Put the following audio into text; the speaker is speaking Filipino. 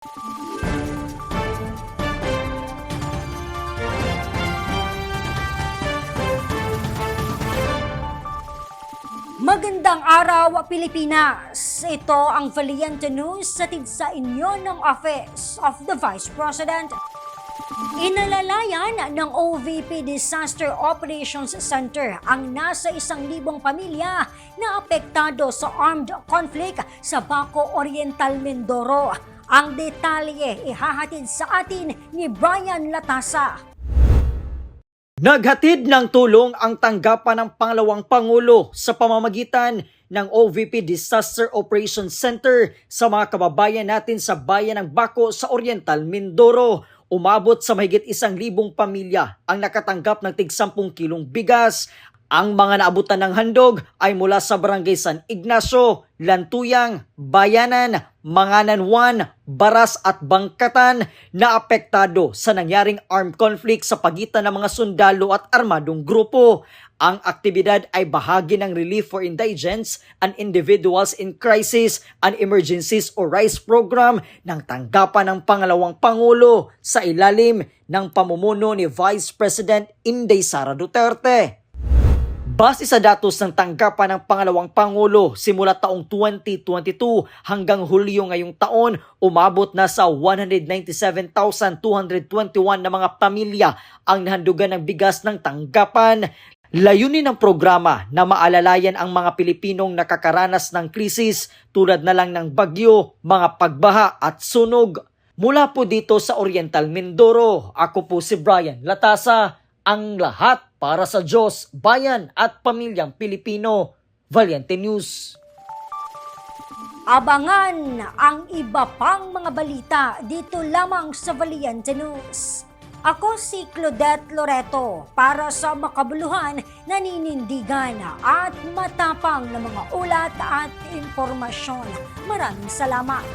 Magandang araw, Pilipinas! Ito ang Valiente News hatid sa inyo ng Office of the Vice President. Inalalayan ng OVP Disaster Operations Center ang nasa 1,000 pamilya na apektado sa armed conflict sa Baco Oriental, Mindoro. Ang detalye ihahatid sa atin ni Brian Latasa. Naghatid ng tulong ang tanggapan ng pangalawang Pangulo sa pamamagitan ng OVP Disaster Operations Center sa mga kababayan natin sa bayan ng Baco sa Oriental, Mindoro. Umabot sa mahigit 1,000 pamilya ang nakatanggap ng tig 10 kilong bigas. Ang mga naabutan ng handog ay mula sa Barangay San Ignacio, Lantuyang, Bayanan, Manganan 1, Baras at Bangkatan na apektado sa nangyaring armed conflict sa pagitan ng mga sundalo at armadong grupo. Ang aktibidad ay bahagi ng Relief for Indigents and Individuals in Crisis and Emergencies o RICE program ng tanggapan ng pangalawang Pangulo sa ilalim ng pamumuno ni Vice President Inday Sara Duterte. Base sa datos ng tanggapan ng pangalawang Pangulo, simula taong 2022 hanggang Hulyo ngayong taon, umabot na sa 197,221 na mga pamilya ang nahandugan ng bigas ng tanggapan. Layunin ng programa na maalalayan ang mga Pilipinong nakakaranas ng krisis tulad na lang ng bagyo, mga pagbaha at sunog. Mula po dito sa Oriental Mindoro, ako po si Brian Latasa, ang lahat para sa Diyos, bayan at pamilyang Pilipino. Valiente News. Abangan ang iba pang mga balita dito lamang sa Valiente News. Ako si Claudette Loreto para sa makabuluhan, naninindigan at matapang na mga ulat at impormasyon. Maraming salamat.